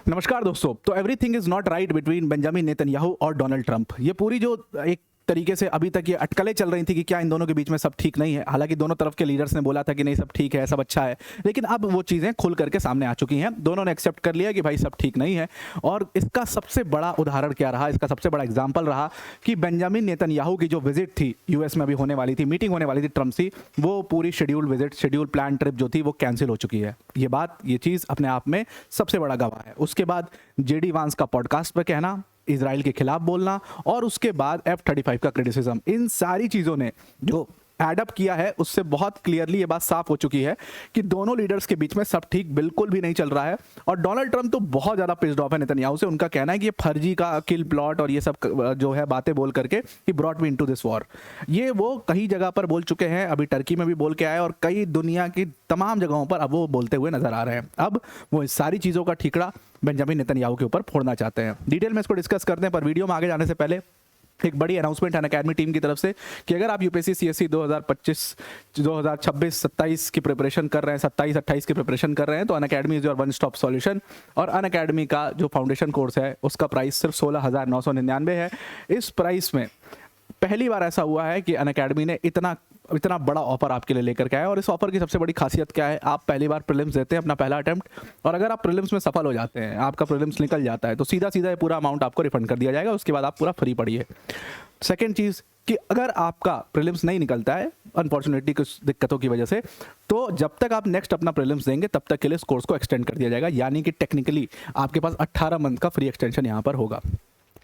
नमस्कार दोस्तों। तो everything is not right between Benjamin Netanyahu और डोनाल्ड ट्रंप। ये पूरी जो एक तरीके से अभी तक ये अटकलें चल रही थी कि क्या इन दोनों के बीच में सब ठीक नहीं है। हालांकि दोनों तरफ के लीडर्स ने बोला था कि नहीं, सब ठीक है, सब अच्छा है, लेकिन अब वो चीज़ें खुल करके सामने आ चुकी हैं। दोनों ने एक्सेप्ट कर लिया कि भाई सब ठीक नहीं है। और इसका सबसे बड़ा उदाहरण क्या रहा, इसका सबसे बड़ा एग्जाम्पल रहा कि बेंजामिन नेतन्याहू की जो विजिट थी यूएस में अभी होने वाली थी, मीटिंग होने वाली थी ट्रंप से, वो पूरी schedule visit, schedule plan trip जो थी वो कैंसिल हो चुकी है। ये चीज़ अपने आप में सबसे बड़ा गवाह है। उसके बाद जेडी वांस का पॉडकास्ट पर कहना, इजराइल के खिलाफ बोलना, और उसके बाद F-35 का क्रिटिसिज्म, इन सारी चीज़ों ने जो एडअप किया है उससे बहुत क्लियरली ये बात साफ हो चुकी है कि दोनों लीडर्स के बीच में सब ठीक बिल्कुल भी नहीं चल रहा है। और डोनाल्ड ट्रंप तो बहुत ज़्यादा पिस्ड ऑफ है नेतन्याहू से। उनका कहना है कि ये फर्जी का किल प्लॉट और ये सब जो है बातें बोल करके he brought me into this war, ये वो कई जगह पर बोल चुके हैं। अभी टर्की में भी बोल के आए और कई दुनिया की तमाम जगहों पर अब वो बोलते हुए नजर आ रहे हैं। अब वो इस सारी चीज़ों का ठीकरा बेंजामिन नेतन्याहू के ऊपर फोड़ना चाहते हैं। डिटेल में इसको डिस्कस करते हैं, पर वीडियो में आगे जाने से पहले एक बड़ी अनाउंसमेंट है अनअकैडमी टीम की तरफ से कि अगर आप यूपीएससी सीएससी 2025 2026 27 की प्रिपरेशन कर रहे हैं, 27 28 की प्रिपरेशन कर रहे हैं, तो Unacademy is your one stop solution. और अनअकैडमी का जो फाउंडेशन कोर्स है उसका प्राइस सिर्फ 16,999 है। इस प्राइस में पहली बार ऐसा हुआ है कि अनअकैडमी ने इतना बड़ा ऑफर आपके लिए लेकर के आया। और इस ऑफर की सबसे बड़ी खासियत क्या है, आप पहली बार प्रीलिम्स देते हैं, अपना पहला अटेम्प्ट, और अगर आप प्रीलिम्स में सफल हो जाते हैं, आपका प्रीलिम्स निकल जाता है, तो सीधा सीधा ये पूरा अमाउंट आपको रिफंड कर दिया जाएगा। उसके बाद आप पूरा फ्री पढ़िए। सेकेंड चीज़ कि अगर आपका प्रीलिम्स नहीं निकलता है अनफॉर्चुनेटली कुछ दिक्कतों की वजह से, तो जब तक आप नेक्स्ट अपना प्रीलिम्स देंगे तब तक के लिए इस कोर्स को एक्सटेंड कर दिया जाएगा। यानी कि टेक्निकली आपके पास 18 मंथ का फ्री एक्सटेंशन यहाँ पर होगा।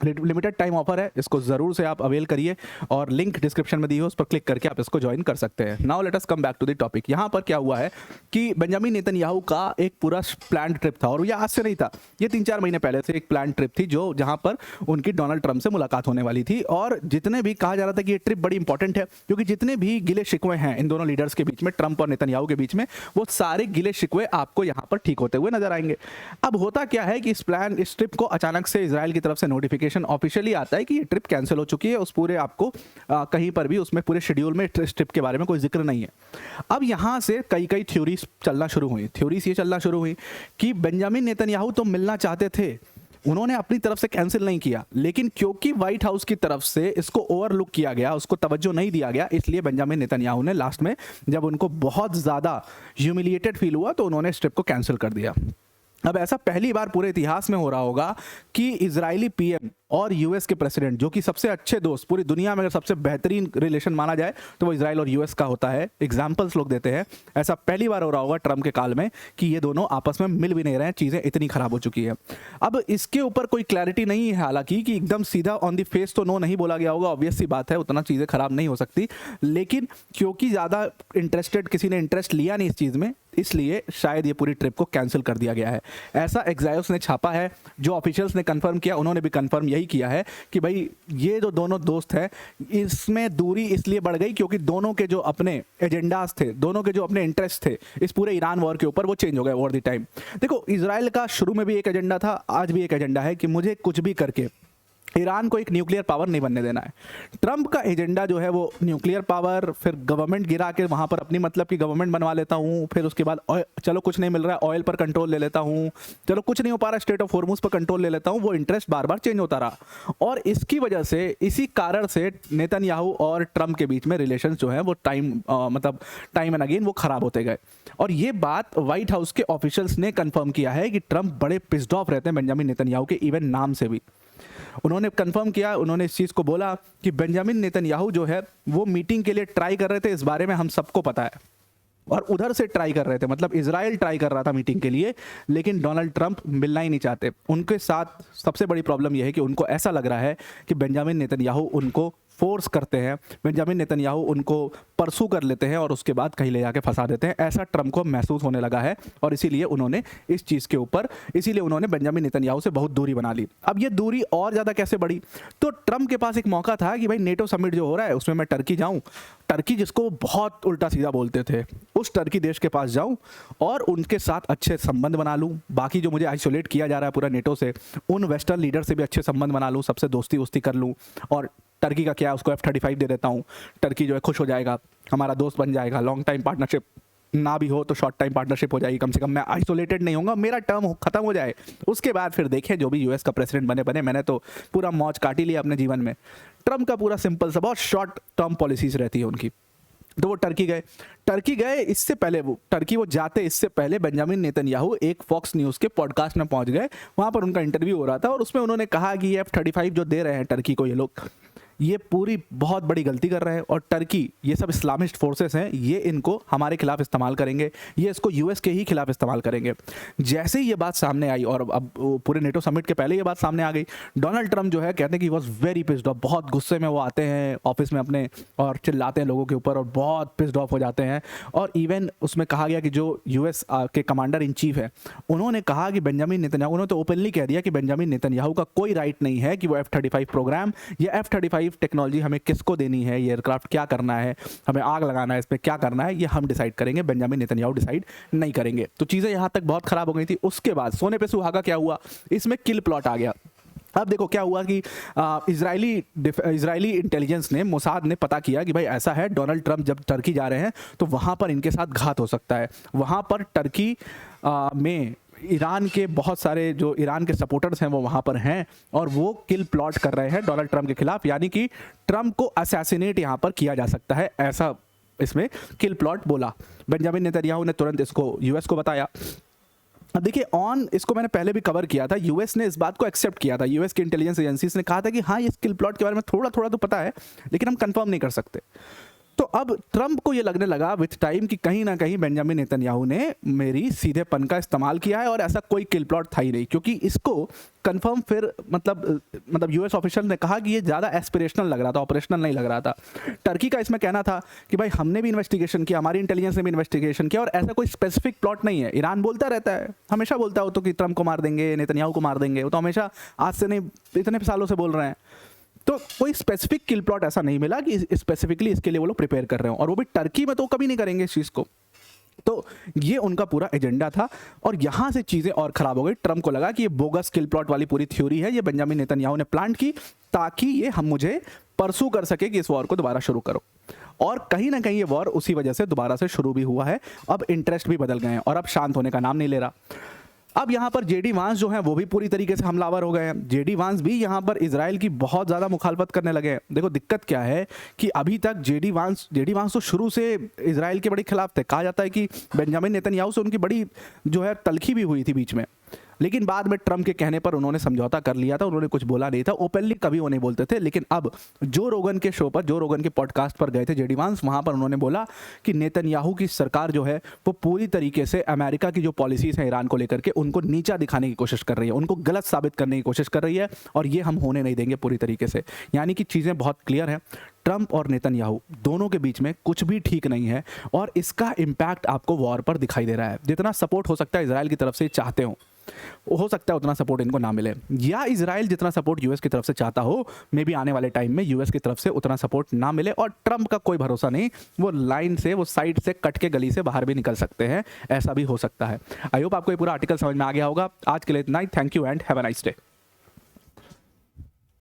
लिमिटेड टाइम ऑफर है, इसको ज़रूर से आप अवेल करिए और लिंक डिस्क्रिप्शन में दी हो, उस पर क्लिक करके आप इसको ज्वाइन कर सकते हैं। Now let us come back to the topic. यहाँ पर क्या हुआ है कि बेंजामिन नेतन्याहू का एक पूरा प्लान ट्रिप था, और ये आज से नहीं था, ये 3-4 महीने पहले से एक प्लान ट्रिप थी जो जहाँ पर उनकी डोनाल्ड ट्रंप से मुलाकात होने वाली थी। और जितने भी कहा जा रहा था कि ये ट्रिप बड़ी इंपॉर्टेंट है क्योंकि जितने भी गिले शिकवे हैं इन दोनों लीडर्स के बीच में, ट्रंप और नेतन्याहू के बीच में, वो सारे गिले शिकवे आपको यहाँ पर ठीक होते हुए नजर आएंगे। अब होता क्या है कि इस ट्रिप को अचानक से इजराइल की तरफ से नोटिफिकेशन ऑफिशियली आता है कि ये ट्रिप कैंसिल हो चुकी है। उस पूरे आपको कहीं पर भी उसमें पूरे शेड्यूल में इस ट्रिप के बारे में कोई जिक्र नहीं है। अब यहाँ से कई थ्योरीज चलना शुरू हुई। थ्योरीज ये चलना शुरू हुई कि बेंजामिन नेतन्याहू तो मिलना चाहते थे, उन्होंने अपनी तरफ से कैंसिल नहीं किया, लेकिन क्योंकि व्हाइट हाउस की तरफ से इसको ओवरलुक किया गया, उसको तवज्जो नहीं दिया गया, इसलिए बेंजामिन नेतन्याहू ने लास्ट में जब उनको बहुत ज़्यादा ह्यूमिलिएटेड फील हुआ तो उन्होंने इस ट्रिप को कैंसिल कर दिया। अब ऐसा पहली बार पूरे इतिहास में हो रहा होगा कि इजरायली पीएम और यूएस के प्रेसिडेंट, जो कि सबसे अच्छे दोस्त पूरी दुनिया में, अगर सबसे बेहतरीन रिलेशन माना जाए तो वो इजराइल और यूएस का होता है, एग्जाम्पल्स लोग देते हैं, ऐसा पहली बार हो रहा होगा ट्रंप के काल में कि ये दोनों आपस में मिल भी नहीं रहे हैं, चीज़ें इतनी खराब हो चुकी है। अब इसके ऊपर कोई क्लैरिटी नहीं है हालांकि कि एकदम सीधा ऑन द फेस तो नो नहीं बोला गया होगा, ऑब्वियस सी बात है, उतना चीज़ें खराब नहीं हो सकती, लेकिन क्योंकि ज़्यादा किसी ने इंटरेस्ट लिया नहीं इस चीज़ में, इसलिए शायद ये पूरी ट्रिप को कैंसिल कर दिया गया है। ऐसा एक्सायोस ने छापा है, जो ऑफिशियल्स ने कंफर्म किया उन्होंने भी कंफर्म यही किया है कि भाई ये जो दोनों दोस्त हैं इसमें दूरी इसलिए बढ़ गई क्योंकि दोनों के जो अपने एजेंडास थे, दोनों के जो अपने इंटरेस्ट थे इस पूरे ईरान वॉर के ऊपर, वो चेंज हो गए ओवर द टाइम। देखो, इजराइल का शुरू में भी एक एजेंडा था, आज भी एक एजेंडा है कि मुझे कुछ भी करके ईरान को एक न्यूक्लियर पावर नहीं बनने देना है। ट्रंप का एजेंडा जो है वो न्यूक्लियर पावर, फिर गवर्नमेंट गिरा के वहाँ पर अपनी मतलब की गवर्नमेंट बनवा लेता हूँ, फिर उसके बाद चलो कुछ नहीं मिल रहा है ऑयल पर कंट्रोल ले लेता हूँ, चलो कुछ नहीं हो पा रहा स्टेट ऑफ हॉर्मुज पर कंट्रोल ले लेता हूँ। वो इंटरेस्ट बार बार चेंज होता रहा और इसकी वजह से, इसी कारण से नेतन्याहू और ट्रंप के बीच में रिलेशन जो है वो टाइम एंड अगेन वो खराब होते गए। और ये बात व्हाइट हाउस के ऑफिशियल्स ने कंफर्म किया है कि ट्रंप बड़े पिस्ड ऑफ रहते हैं बेंजामिन नेतन्याहू के इवन नाम से भी। उन्होंने कंफर्म किया, उन्होंने इस चीज़ को बोला कि बेंजामिन नेतन्याहू जो है वो मीटिंग के लिए ट्राई कर रहे थे, इस बारे में हम सबको पता है, और उधर से ट्राई कर रहे थे, मतलब इजराइल ट्राई कर रहा था मीटिंग के लिए, लेकिन डोनाल्ड ट्रंप मिलना ही नहीं चाहते। उनके साथ सबसे बड़ी प्रॉब्लम यह है कि उनको ऐसा लग रहा है कि बेंजामिन नेतन्याहू उनको फोर्स करते हैं, बेंजामिन नेतन्याहू उनको परसू कर लेते हैं और उसके बाद कहीं ले जाके फंसा देते हैं, ऐसा ट्रंप को महसूस होने लगा है। और इसीलिए उन्होंने इस चीज़ के ऊपर, इसीलिए उन्होंने बेंजामिन नेतन्याहू से बहुत दूरी बना ली। अब ये दूरी और ज़्यादा कैसे बढ़ी, तो ट्रंप के पास एक मौका था कि भाई नेटो समिट जो हो रहा है उसमें मैं टर्की जाऊँ, टर्की जिसको बहुत उल्टा सीधा बोलते थे, उस टर्की देश के पास जाऊँ और उनके साथ अच्छे संबंध बना लूँ, बाकी जो मुझे आइसोलेट किया जा रहा है पूरा नेटो से, उन वेस्टर्न लीडर से भी अच्छे संबंध बना लूँ, सबसे दोस्ती वोस्ती कर लूँ, और टर्की का क्या, उसको F-35 दे देता हूँ, टर्की जो है खुश हो जाएगा, हमारा दोस्त बन जाएगा, लॉन्ग टाइम पार्टनरशिप ना भी हो तो शॉर्ट टाइम पार्टनरशिप हो जाएगी, कम से कम मैं आइसोलेटेड नहीं होऊंगा, मेरा टर्म खत्म हो जाए, उसके बाद फिर देखें जो भी यूएस का प्रेसिडेंट बने। मैंने तो पूरा मौज काट ही लिया अपने जीवन में। ट्रम्प का पूरा सिंपल सा बहुत शॉर्ट टर्म पॉलिसीज रहती है उनकी। तो वो टर्की गए, इससे पहले वो जाते इससे पहले बेंजामिन नेतन्याहू एक फॉक्स न्यूज़ के पॉडकास्ट में पहुंच गए। वहां पर उनका इंटरव्यू हो रहा था और उसमें उन्होंने कहा कि ये F-35 जो दे रहे हैं टर्की को ये लोग, ये पूरी बहुत बड़ी गलती कर रहे हैं और टर्की ये सब इस्लामिस्ट फोर्सेस हैं, ये इनको हमारे खिलाफ इस्तेमाल करेंगे, ये इसको यूएस के ही खिलाफ इस्तेमाल करेंगे। जैसे ही ये बात सामने आई और अब पूरे नेटो समिट के पहले ये बात सामने आ गई, डोनाल्ड ट्रंप जो है कहते हैं कि वॉज वेरी पिस्ड ऑफ, बहुत गुस्से में वो आते हैं ऑफिस में अपने और चिल्लाते हैं लोगों के ऊपर और बहुत पिस्ड ऑफ हो जाते हैं। और इवन उसमें कहा गया कि जो यूएस के कमांडर इन चीफ है उन्होंने कहा कि बेंजामिन नेतन्याहू, उन्होंने तो ओपनली कह दिया कि बेंजामिन नेतन्याहू का कोई राइट नहीं है कि वो F-35 प्रोग्राम या F-35 टेक्नोलॉजी हमें किसको देनी है, ये एयरक्राफ्ट क्या करना है, हमें आग लगाना है, इस पर क्या करना है, ये हम डिसाइड करेंगे, बेंजामिन नेतन्याहू डिसाइड नहीं करेंगे। तो चीज़ें यहाँ तक बहुत खराब हो गई थी। उसके बाद सोने पे सुहागा क्या हुआ, इसमें किल प्लॉट आ गया। अब देखो क्या हुआ कि इजरायली इंटेलिजेंस ने, मोसाद ने पता किया कि भाई ऐसा है, डोनाल्ड ट्रंप जब टर्की जा रहे हैं तो वहाँ पर इनके साथ घात हो सकता है। वहाँ पर टर्की में ईरान के बहुत सारे जो ईरान के सपोर्टर्स हैं वो वहाँ पर हैं और वो किल प्लॉट कर रहे हैं डोनाल्ड ट्रंप के खिलाफ, यानी कि ट्रंप को असैसिनेट यहाँ पर किया जा सकता है, ऐसा इसमें किल प्लॉट बोला। बेंजामिन नेतन्याहू ने तुरंत इसको यूएस को बताया। अब देखिए इसको मैंने पहले भी कवर किया था, यूएस ने इस बात को एक्सेप्ट किया था, यूएस की इंटेलिजेंस एजेंसीज ने कहा था कि हाँ ये किल प्लॉट के बारे में थोड़ा थोड़ा तो पता है लेकिन हम कंफर्म नहीं कर सकते। तो अब ट्रंप को ये लगने लगा विथ टाइम कि कहीं ना कहीं बेंजामिन नेतन्याहू ने मेरी सीधेपन का इस्तेमाल किया है और ऐसा कोई किल प्लॉट था ही नहीं, क्योंकि इसको कंफर्म फिर मतलब यूएस ऑफिशियल ने कहा कि ये ज़्यादा एस्पिरेशनल लग रहा था, ऑपरेशनल नहीं लग रहा था। टर्की का इसमें कहना था कि भाई हमने भी इन्वेस्टिगेशन किया, हमारी इंटेलिजेंस ने भी इन्वेस्टिगेशन किया और ऐसा कोई स्पेसिफिक प्लॉट नहीं है। ईरान बोलता रहता है, हमेशा बोलता हो तो कि ट्रंप को मार देंगे, नेतन्याहू को मार देंगे, वो तो हमेशा आज से नहीं इतने सालों से बोल रहे हैं। तो कोई स्पेसिफिक किल प्लॉट ऐसा नहीं मिला कि स्पेसिफिकली इसके लिए वो लोग प्रिपेयर कर रहे हो, और वो भी टर्की में तो कभी नहीं करेंगे इस चीज़ को। तो ये उनका पूरा एजेंडा था और यहाँ से चीज़ें और ख़राब हो गई। ट्रंप को लगा कि ये बोगस किल प्लॉट वाली पूरी थ्योरी है, ये बेंजामिन नेतन्याहू ने प्लान की ताकि ये हम मुझे परसू कर सके कि इस वॉर को दोबारा शुरू करो। और कहीं ना कहीं ये वॉर उसी वजह से दोबारा से शुरू भी हुआ है। अब इंटरेस्ट भी बदल गए हैं और अब शांत होने का नाम नहीं ले रहा। अब यहाँ पर जेडी वांस जो हैं वो भी पूरी तरीके से हमलावर हो गए हैं। जेडी वांस भी यहाँ पर इजराइल की बहुत ज़्यादा मुखालफत करने लगे हैं। देखो दिक्कत क्या है कि अभी तक जेडी वांस तो शुरू से इजराइल के बड़े खिलाफ थे। कहा जाता है कि बेंजामिन नेतन्याहू से उनकी बड़ी जो है तलखी भी हुई थी बीच में, लेकिन बाद में ट्रंप के कहने पर उन्होंने समझौता कर लिया था, उन्होंने कुछ बोला नहीं था, ओपनली कभी वो नहीं बोलते थे। लेकिन अब जो रोगन के शो पर, जो रोगन के पॉडकास्ट पर गए थे जेडी वांस, वहाँ पर उन्होंने बोला कि नेतन्याहू की सरकार जो है वो पूरी तरीके से अमेरिका की जो पॉलिसीज़ हैं ईरान को लेकर के उनको नीचा दिखाने की कोशिश कर रही है, उनको गलत साबित करने की कोशिश कर रही है और ये हम होने नहीं देंगे पूरी तरीके से। यानी कि चीज़ें बहुत क्लियर हैं, ट्रंप और नेतन्याहू दोनों के बीच में कुछ भी ठीक नहीं है और इसका इम्पैक्ट आपको वॉर पर दिखाई दे रहा है। जितना सपोर्ट हो सकता है इजराइल की तरफ से चाहते हो सकता है उतना सपोर्ट इनको ना मिले, या इजराइल जितना सपोर्ट यूएस की तरफ से चाहता हो मे बी आने वाले टाइम में यूएस की तरफ से उतना सपोर्ट ना मिले। और ट्रंप का कोई भरोसा नहीं, वो लाइन से, वो साइड से कट के गली से बाहर भी निकल सकते हैं, ऐसा भी हो सकता है। आई होप आपको ये पूरा आर्टिकल समझ में आ गया होगा। आज के लिए इतना ही। Thank you and have a nice day.